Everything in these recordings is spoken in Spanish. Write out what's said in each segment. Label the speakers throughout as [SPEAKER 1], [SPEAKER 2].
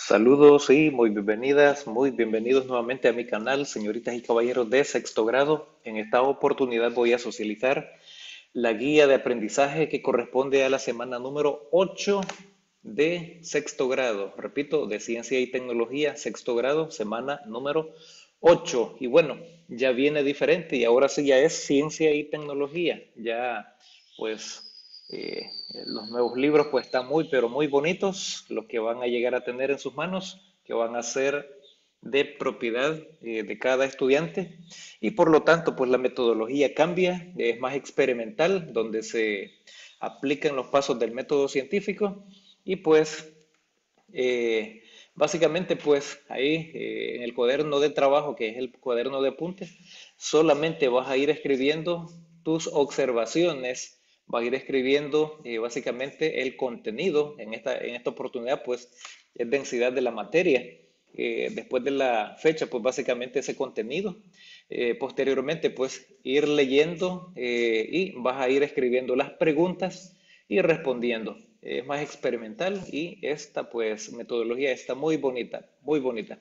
[SPEAKER 1] Saludos y muy bienvenidas, muy bienvenidos nuevamente a mi canal, señoritas y caballeros de sexto grado. En esta oportunidad voy a socializar la guía de aprendizaje que corresponde a la semana número 8 de sexto grado. Repito, de ciencia y tecnología, sexto grado, semana número 8. Y bueno, ya viene diferente y ahora sí ya es ciencia y tecnología. Ya pues los nuevos libros pues están muy, pero muy bonitos, los que van a llegar a tener en sus manos, que van a ser de propiedad de cada estudiante y por lo tanto pues la metodología cambia, es más experimental, donde se aplican los pasos del método científico y pues básicamente pues ahí en el cuaderno de trabajo, que es el cuaderno de apuntes, solamente vas a ir escribiendo tus observaciones, vas a ir escribiendo básicamente el contenido. En esta oportunidad pues es densidad de la materia. Después de la fecha pues básicamente ese contenido. Posteriormente pues ir leyendo y vas a ir escribiendo las preguntas y respondiendo. Es más experimental y esta pues metodología está muy bonita, muy bonita.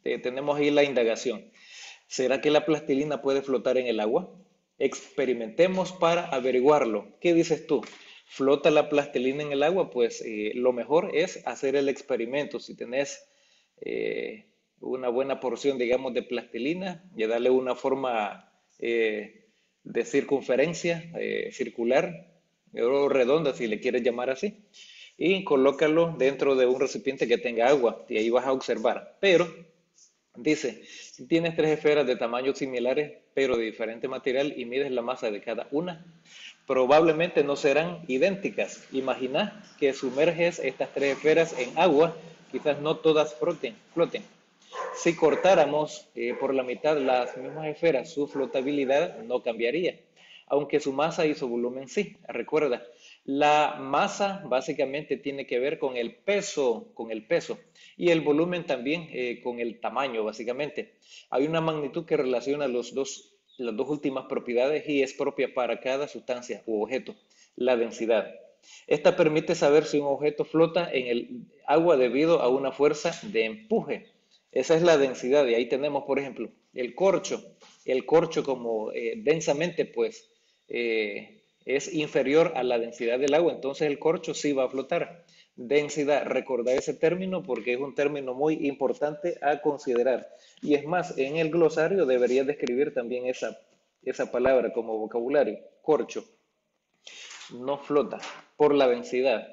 [SPEAKER 1] Tenemos ahí la indagación. ¿Será que la plastilina puede flotar en el agua? Experimentemos para averiguarlo. ¿Qué dices tú? ¿Flota la plastilina en el agua? Pues lo mejor es hacer el experimento. Si tenés una buena porción, digamos, de plastilina y darle una forma de circunferencia circular o redonda, si le quieres llamar así, y colócalo dentro de un recipiente que tenga agua y ahí vas a observar. Pero dice, si tienes tres esferas de tamaños similares, pero de diferente material y mides la masa de cada una, probablemente no serán idénticas. Imagina que sumerges estas tres esferas en agua, quizás no todas floten. Si cortáramos por la mitad las mismas esferas, su flotabilidad no cambiaría, aunque su masa y su volumen sí. Recuerda, la masa básicamente tiene que ver con el peso y el volumen también con el tamaño, básicamente. Hay una magnitud que relaciona las dos últimas propiedades y es propia para cada sustancia u objeto, la densidad. Esta permite saber si un objeto flota en el agua debido a una fuerza de empuje. Esa es la densidad y ahí tenemos, por ejemplo, el corcho. El corcho como densamente, pues, es inferior a la densidad del agua, entonces el corcho sí va a flotar. Densidad, recordar ese término porque es un término muy importante a considerar. Y es más, en el glosario debería describir también esa palabra como vocabulario, corcho no flota por la densidad.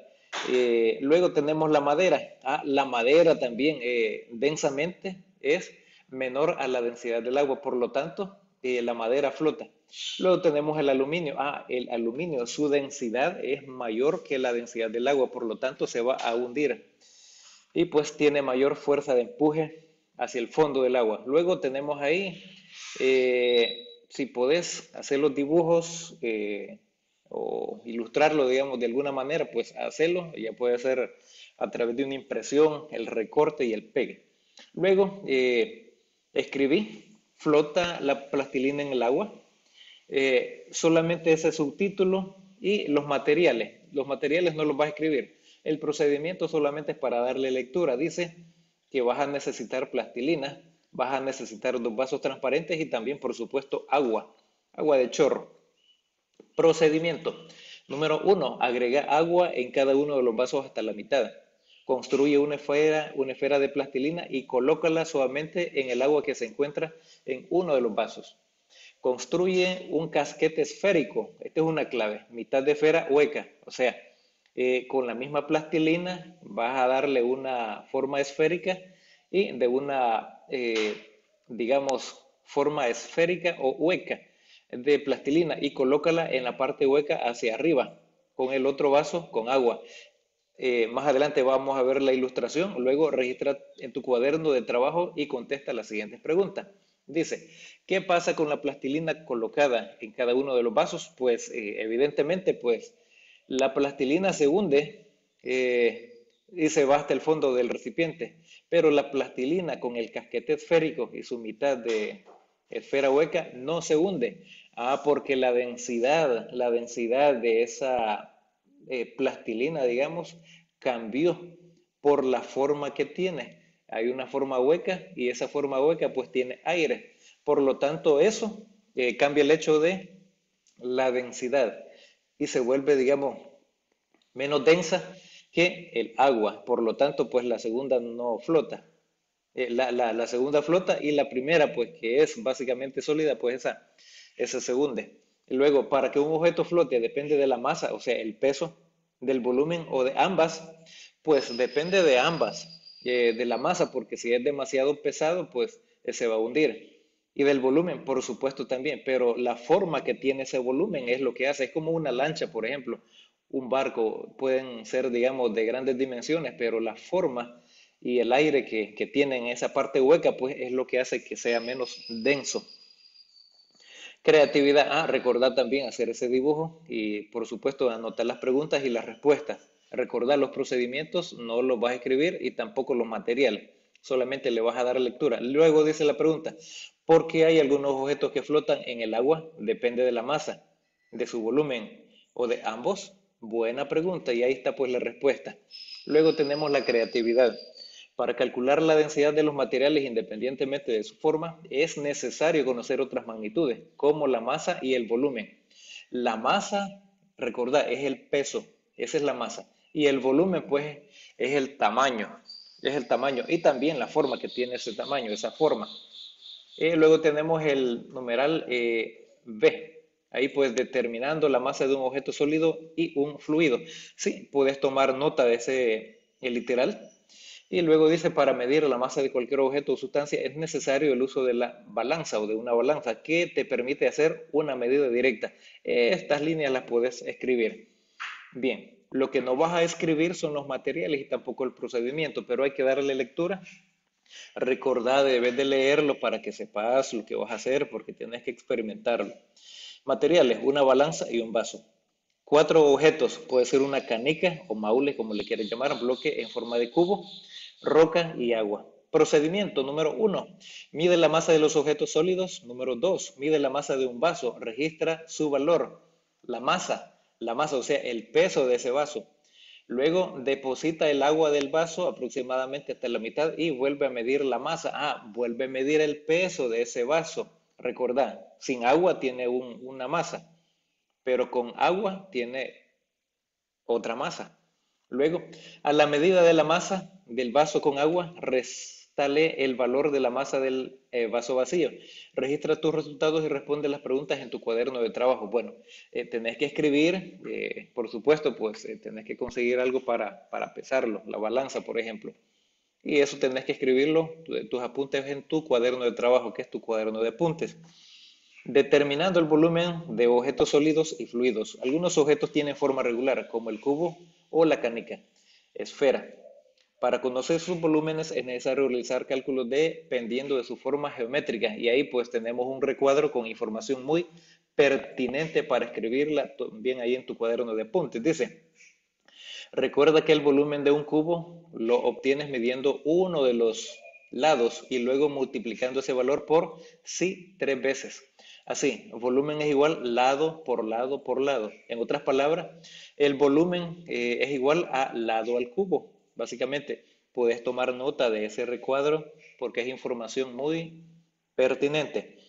[SPEAKER 1] Luego tenemos la madera. La madera también densamente es menor a la densidad del agua, por lo tanto, la madera flota. Luego tenemos el aluminio. El aluminio, su densidad es mayor que la densidad del agua, por lo tanto, se va a hundir y pues tiene mayor fuerza de empuje hacia el fondo del agua. Luego tenemos ahí, si podés hacer los dibujos o ilustrarlo, digamos, de alguna manera, pues hacerlo. Ya puede ser a través de una impresión, el recorte y el pegue. Luego escribí, flota la plastilina en el agua. Solamente ese subtítulo y los materiales. Los materiales no los vas a escribir. El procedimiento solamente es para darle lectura. Dice que vas a necesitar plastilina, vas a necesitar dos vasos transparentes y también, por supuesto, agua de chorro. Procedimiento. Número 1. Agrega agua en cada uno de los vasos hasta la mitad. Construye una esfera de plastilina y colócala suavemente en el agua que se encuentra en uno de los vasos. Construye un casquete esférico. Esta es una clave. Mitad de esfera hueca. O sea, con la misma plastilina vas a darle una forma esférica y de una, digamos, forma esférica o hueca de plastilina y colócala en la parte hueca hacia arriba con el otro vaso con agua. Más adelante vamos a ver la ilustración, luego registra en tu cuaderno de trabajo y contesta las siguientes preguntas. Dice, ¿qué pasa con la plastilina colocada en cada uno de los vasos? Pues evidentemente, pues la plastilina se hunde y se va hasta el fondo del recipiente, pero la plastilina con el casquete esférico y su mitad de esfera hueca no se hunde. Porque la densidad de esa plastilina, digamos, cambió por la forma que tiene. Hay una forma hueca y esa forma hueca pues tiene aire. Por lo tanto, eso cambia el hecho de la densidad y se vuelve, digamos, menos densa que el agua. Por lo tanto, pues la segunda no flota. La segunda flota y la primera, pues que es básicamente sólida, pues esa se hunde. Y luego, para que un objeto flote, depende de la masa, o sea, el peso, del volumen o de ambas, pues depende de ambas, de la masa, porque si es demasiado pesado, pues se va a hundir. Y del volumen, por supuesto, también, pero la forma que tiene ese volumen es lo que hace. Es como una lancha, por ejemplo, un barco, pueden ser, digamos, de grandes dimensiones, pero la forma y el aire que tiene en esa parte hueca, pues es lo que hace que sea menos denso. Creatividad, recordar también hacer ese dibujo y por supuesto anotar las preguntas y las respuestas. Recordar los procedimientos, no los vas a escribir y tampoco los materiales, solamente le vas a dar lectura. Luego dice la pregunta, ¿por qué hay algunos objetos que flotan en el agua? Depende de la masa, de su volumen o de ambos. Buena pregunta y ahí está pues la respuesta. Luego tenemos la creatividad. Para calcular la densidad de los materiales independientemente de su forma, es necesario conocer otras magnitudes, como la masa y el volumen. La masa, recordad, es el peso, esa es la masa. Y el volumen, pues, es el tamaño y también la forma que tiene ese tamaño, esa forma. Luego tenemos el numeral B. Ahí pues determinando la masa de un objeto sólido y un fluido. Sí, puedes tomar nota de ese el literal. Y luego dice, para medir la masa de cualquier objeto o sustancia es necesario el uso de la balanza o de una balanza que te permite hacer una medida directa. Estas líneas las puedes escribir. Bien, lo que no vas a escribir son los materiales y tampoco el procedimiento, pero hay que darle lectura. Recordá, debes de leerlo para que sepas lo que vas a hacer porque tienes que experimentarlo. Materiales, una balanza y un vaso. Cuatro objetos, puede ser una canica o maule, como le quieras llamar, bloque en forma de cubo, roca y agua. Procedimiento número 1, mide la masa de los objetos sólidos. Número 2, mide la masa de un vaso, registra su valor. La masa, o sea, el peso de ese vaso. Luego deposita el agua del vaso aproximadamente hasta la mitad y vuelve a medir la masa. Vuelve a medir el peso de ese vaso. Recordad, sin agua tiene una masa, pero con agua tiene otra masa. Luego, a la medida de la masa del vaso con agua, réstale el valor de la masa del vaso vacío. Registra tus resultados y responde las preguntas en tu cuaderno de trabajo. Bueno, tenés que escribir, por supuesto, pues tenés que conseguir algo para pesarlo, la balanza, por ejemplo. Y eso tenés que escribirlo, tus apuntes en tu cuaderno de trabajo, que es tu cuaderno de apuntes. Determinando el volumen de objetos sólidos y fluidos. Algunos objetos tienen forma regular, como el cubo o la canica, esfera. Para conocer sus volúmenes es necesario realizar cálculos dependiendo de su forma geométrica y ahí pues tenemos un recuadro con información muy pertinente para escribirla bien ahí en tu cuaderno de apuntes. Dice, recuerda que el volumen de un cubo lo obtienes midiendo uno de los lados y luego multiplicando ese valor por sí 3 veces. Así, volumen es igual lado por lado por lado. En otras palabras, el volumen es igual a lado al cubo. Básicamente, puedes tomar nota de ese recuadro porque es información muy pertinente.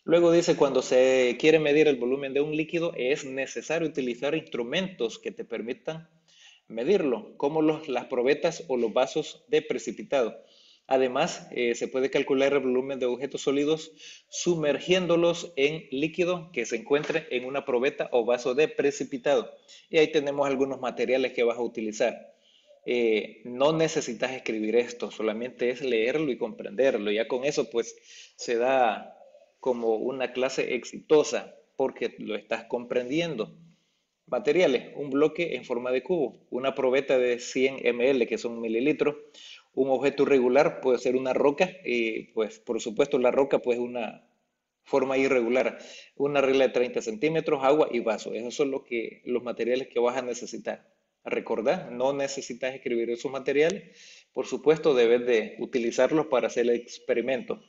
[SPEAKER 1] Luego dice, cuando se quiere medir el volumen de un líquido, es necesario utilizar instrumentos que te permitan medirlo, como las probetas o los vasos de precipitado. Además, se puede calcular el volumen de objetos sólidos sumergiéndolos en líquido que se encuentre en una probeta o vaso de precipitado. Y ahí tenemos algunos materiales que vas a utilizar. No necesitas escribir esto, solamente es leerlo y comprenderlo. Ya con eso, pues, se da como una clase exitosa porque lo estás comprendiendo. Materiales, un bloque en forma de cubo, una probeta de 100 ml, que son mililitros, un objeto irregular puede ser una roca, y pues por supuesto la roca pues una forma irregular, una regla de 30 centímetros, agua y vaso. Esos son los materiales que vas a necesitar. Recordad, no necesitas escribir esos materiales, por supuesto debes de utilizarlos para hacer el experimento.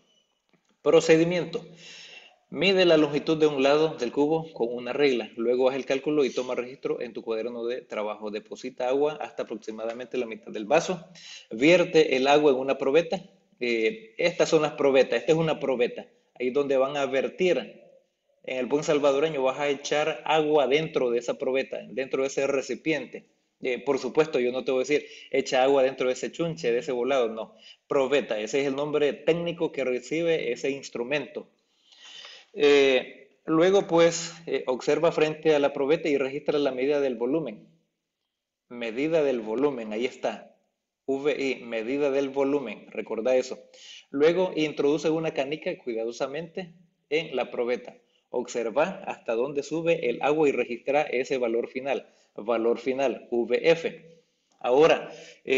[SPEAKER 1] Procedimiento. Mide la longitud de un lado del cubo con una regla. Luego haz el cálculo y toma registro en tu cuaderno de trabajo. Deposita agua hasta aproximadamente la mitad del vaso. Vierte el agua en una probeta. Estas son las probetas. Esta es una probeta. Ahí donde van a vertir. En el buen salvadoreño vas a echar agua dentro de esa probeta, dentro de ese recipiente. Por supuesto, yo no te voy a decir echa agua dentro de ese chunche, de ese volado, no. Probeta, ese es el nombre técnico que recibe ese instrumento. Luego, pues, observa frente a la probeta y registra la medida del volumen. Medida del volumen, ahí está. VI, medida del volumen, recordá eso. Luego, introduce una canica cuidadosamente en la probeta. Observa hasta dónde sube el agua y registra ese valor final. Valor final, VF. Ahora,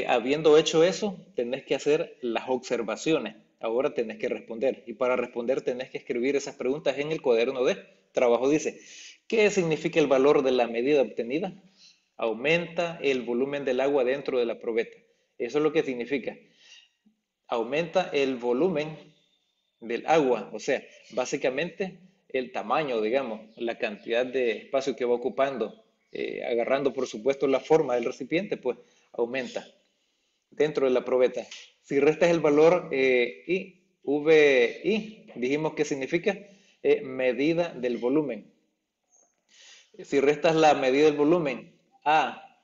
[SPEAKER 1] habiendo hecho eso, tenés que hacer las observaciones. Ahora tenés que responder. Y para responder tenés que escribir esas preguntas en el cuaderno de trabajo. Dice, ¿qué significa el valor de la medida obtenida? Aumenta el volumen del agua dentro de la probeta. Eso es lo que significa. Aumenta el volumen del agua, o sea, básicamente el tamaño, digamos, la cantidad de espacio que va ocupando, agarrando por supuesto la forma del recipiente, pues aumenta dentro de la probeta. Si restas el valor VI, dijimos que significa medida del volumen. Si restas la medida del volumen a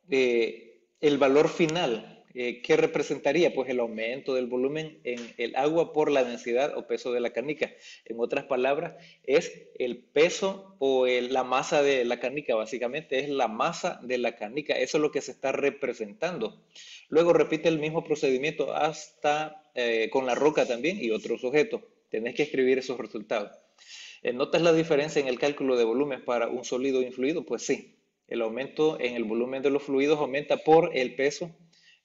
[SPEAKER 1] el valor final, ¿qué representaría? Pues el aumento del volumen en el agua por la densidad o peso de la canica. En otras palabras, es el peso o la masa de la canica, básicamente es la masa de la canica. Eso es lo que se está representando. Luego repite el mismo procedimiento hasta con la roca también y otros objetos. Tenés que escribir esos resultados. ¿Notas la diferencia en el cálculo de volumen para un sólido y un fluido? Pues sí, el aumento en el volumen de los fluidos aumenta por el peso,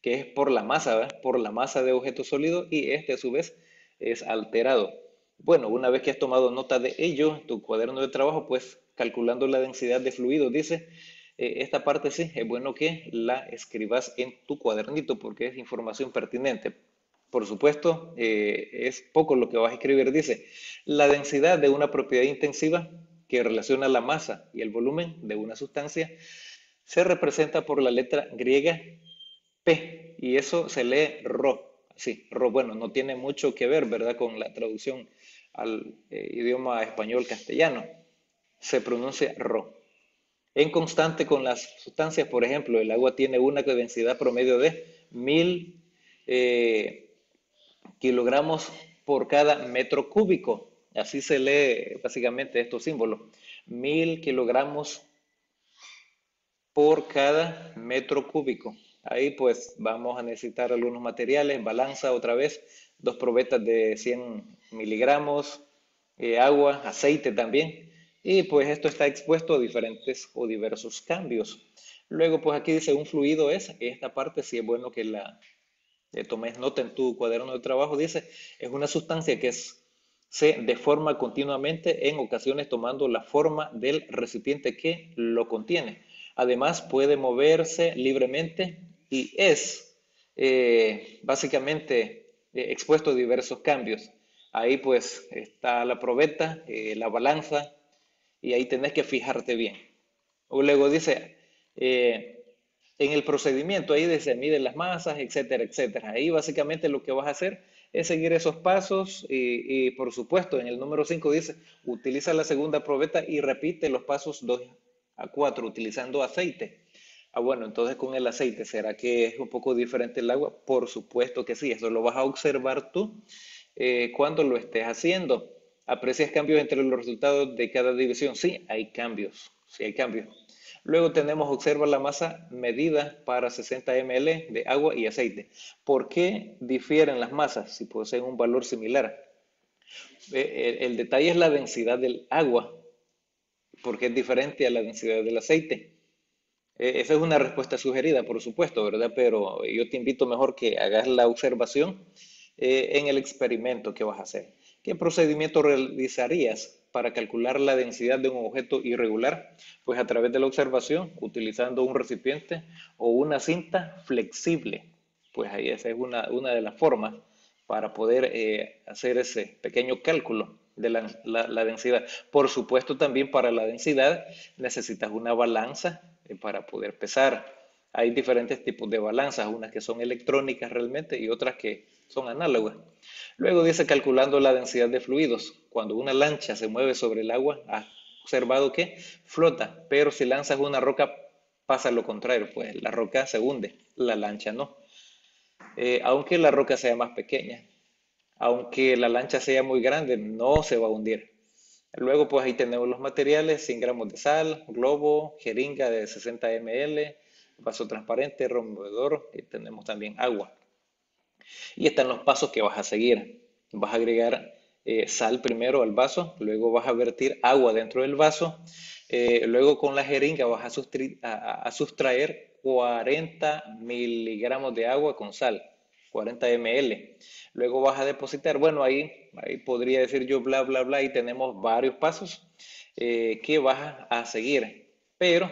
[SPEAKER 1] que es por la masa, ¿verdad? Por la masa de objeto sólido y este a su vez es alterado. Bueno, una vez que has tomado nota de ello, tu cuaderno de trabajo, pues calculando la densidad de fluidos, dice, esta parte sí, es bueno que la escribas en tu cuadernito porque es información pertinente. Por supuesto, es poco lo que vas a escribir. Dice, la densidad de una propiedad intensiva que relaciona la masa y el volumen de una sustancia se representa por la letra griega P y eso se lee Rho. Sí, Rho, bueno, no tiene mucho que ver, ¿verdad?, con la traducción al idioma español-castellano. Se pronuncia Rho. En constante con las sustancias, por ejemplo, el agua tiene una densidad promedio de 1000 kilogramos por cada metro cúbico. Así se lee básicamente estos símbolos. 1000 kilogramos por cada metro cúbico. Ahí pues vamos a necesitar algunos materiales, balanza otra vez, dos probetas de 100 miligramos, agua, aceite también. Y pues esto está expuesto a diferentes o diversos cambios. Luego pues aquí dice un fluido es, esta parte sí es bueno que la tomes nota en tu cuaderno de trabajo, dice, es una sustancia que se deforma continuamente en ocasiones tomando la forma del recipiente que lo contiene. Además puede moverse libremente y es básicamente expuesto a diversos cambios. Ahí pues está la probeta, la balanza y ahí tenés que fijarte bien. O luego dice, en el procedimiento, ahí se miden las masas, etcétera, etcétera. Ahí básicamente lo que vas a hacer es seguir esos pasos y por supuesto en el número 5 dice, utiliza la segunda probeta y repite los pasos 2 a 4 utilizando aceite. Ah, bueno, entonces con el aceite, ¿será que es un poco diferente el agua? Por supuesto que sí, eso lo vas a observar tú cuando lo estés haciendo. ¿Aprecias cambios entre los resultados de cada división? Sí, hay cambios, sí hay cambios. Luego tenemos, observa la masa medida para 60 ml de agua y aceite. ¿Por qué difieren las masas si poseen un valor similar? El detalle es la densidad del agua, porque es diferente a la densidad del aceite. Esa es una respuesta sugerida, por supuesto, ¿verdad? Pero yo te invito mejor que hagas la observación en el experimento que vas a hacer. ¿Qué procedimiento realizarías para calcular la densidad de un objeto irregular? Pues a través de la observación, utilizando un recipiente o una cinta flexible. Pues ahí esa es una de las formas para poder hacer ese pequeño cálculo. de la densidad. Por supuesto, también para la densidad necesitas una balanza para poder pesar. Hay diferentes tipos de balanzas, unas que son electrónicas realmente y otras que son análogas. Luego dice calculando la densidad de fluidos. Cuando una lancha se mueve sobre el agua, has observado que flota, pero si lanzas una roca pasa lo contrario, pues la roca se hunde, la lancha no. Aunque la roca sea más pequeña, aunque la lancha sea muy grande, no se va a hundir. Luego, pues ahí tenemos los materiales: 100 gramos de sal, globo, jeringa de 60 ml, vaso transparente, rompedor, y tenemos también agua. Y están los pasos que vas a seguir. Vas a agregar sal primero al vaso, luego vas a vertir agua dentro del vaso, luego con la jeringa vas a sustraer 40 miligramos de agua con sal, 40 ml. Luego vas a depositar, bueno, ahí podría decir yo bla, bla, bla, y tenemos varios pasos que vas a seguir. Pero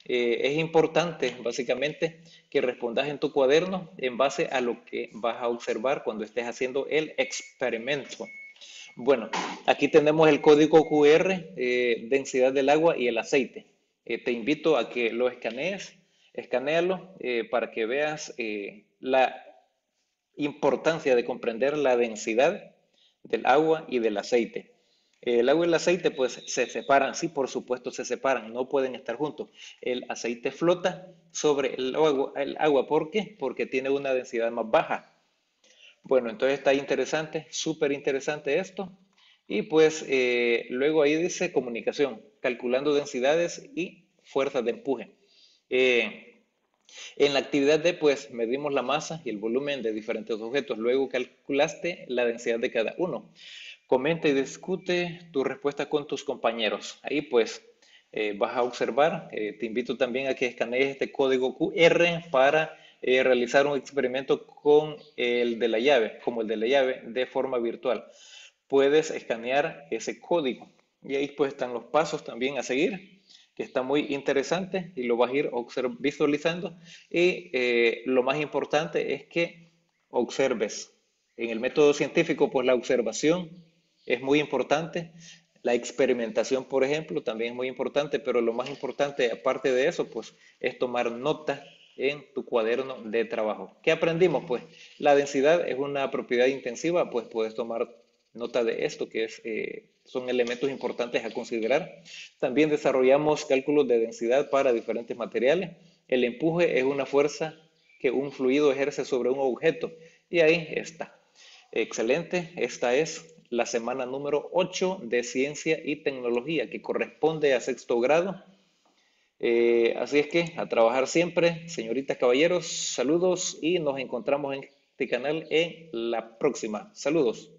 [SPEAKER 1] es importante, básicamente, que respondas en tu cuaderno en base a lo que vas a observar cuando estés haciendo el experimento. Bueno, aquí tenemos el código QR, densidad del agua y el aceite. Te invito a que lo escanéalo para que veas la importancia de comprender la densidad del agua y del aceite. El agua y el aceite pues se separan, sí, por supuesto se separan, no pueden estar juntos. El aceite flota sobre el agua, ¿por qué? Porque tiene una densidad más baja. Bueno, entonces está interesante, súper interesante esto. Y pues luego ahí dice comunicación, calculando densidades y fuerzas de empuje. Eh, en la actividad D, pues medimos la masa y el volumen de diferentes objetos. Luego calculaste la densidad de cada uno. Comenta y discute tu respuesta con tus compañeros. Ahí pues vas a observar. Te invito también a que escanees este código QR para realizar un experimento con el de la llave, como el de la llave, de forma virtual. Puedes escanear ese código y ahí pues están los pasos también a seguir, que está muy interesante y lo vas a ir visualizando. Y lo más importante es que observes. En el método científico, pues la observación es muy importante. La experimentación, por ejemplo, también es muy importante, pero lo más importante, aparte de eso, pues es tomar nota en tu cuaderno de trabajo. ¿Qué aprendimos? Pues la densidad es una propiedad intensiva, pues puedes tomar nota de esto, que son elementos importantes a considerar. También desarrollamos cálculos de densidad para diferentes materiales. El empuje es una fuerza que un fluido ejerce sobre un objeto. Y ahí está. Excelente. Esta es la semana número 8 de Ciencia y Tecnología, que corresponde a sexto grado. Así es que a trabajar siempre, señoritas, caballeros, saludos y nos encontramos en este canal en la próxima. Saludos.